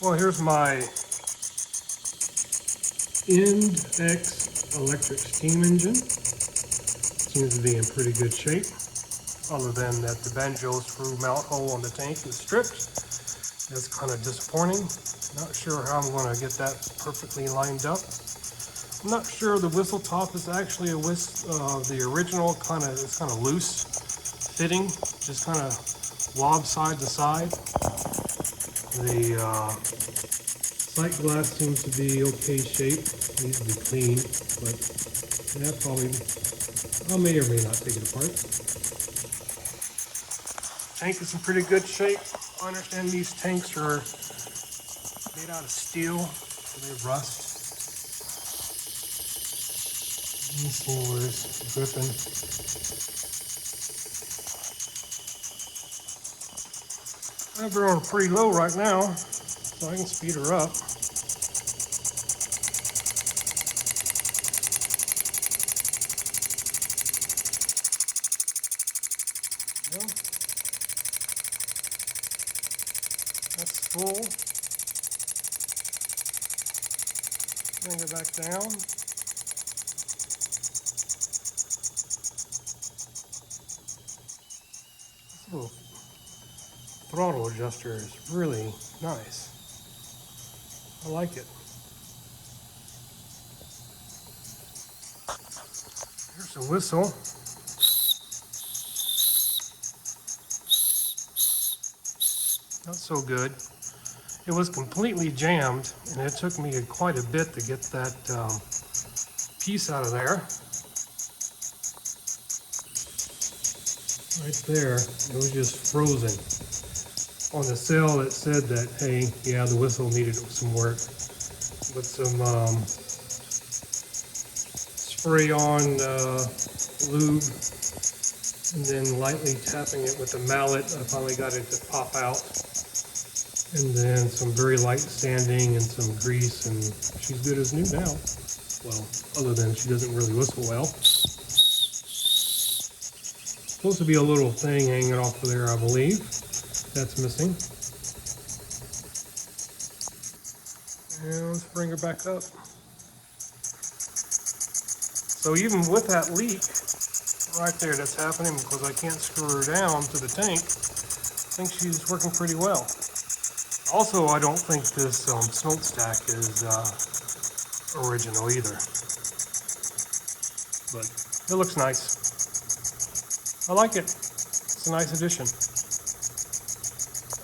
Well, here's my IND-X electric steam engine. Seems to be in pretty good shape, other than that the banjo screw mount hole on the tank is stripped. That's kind of disappointing. Not sure how I'm going to get that perfectly lined up. I'm not sure the whistle top is actually a the original it's kind of loose fitting, just kind of wob side to side. The sight glass seems to be okay shape. Needs to be cleaned, but that probably I may or may not take it apart. Tank is in pretty good shape. I understand these tanks are made out of steel, so they rust. Let me see where it's dripping. I have her on pretty low right now, so I can speed her up. Well, that's full. Bring her back down. This little throttle adjuster is really nice. I like it. Here's the whistle. Not so good. It was completely jammed, and it took me quite a bit to get that piece out of there. Right there, it was just frozen. On the cell, it said that, hey, yeah, the whistle needed some work. With some spray-on lube, and then lightly tapping it with a mallet, I finally got it to pop out. And then some very light sanding and some grease, and she's good as new now. Well, other than she doesn't really whistle well. Supposed to be a little thing hanging off of there, I believe. That's missing. And let's bring her back up. So even with that leak right there that's happening because I can't screw her down to the tank, I think she's working pretty well. Also, I don't think this smokestack is original either, but it looks nice. I like it. It's a nice addition.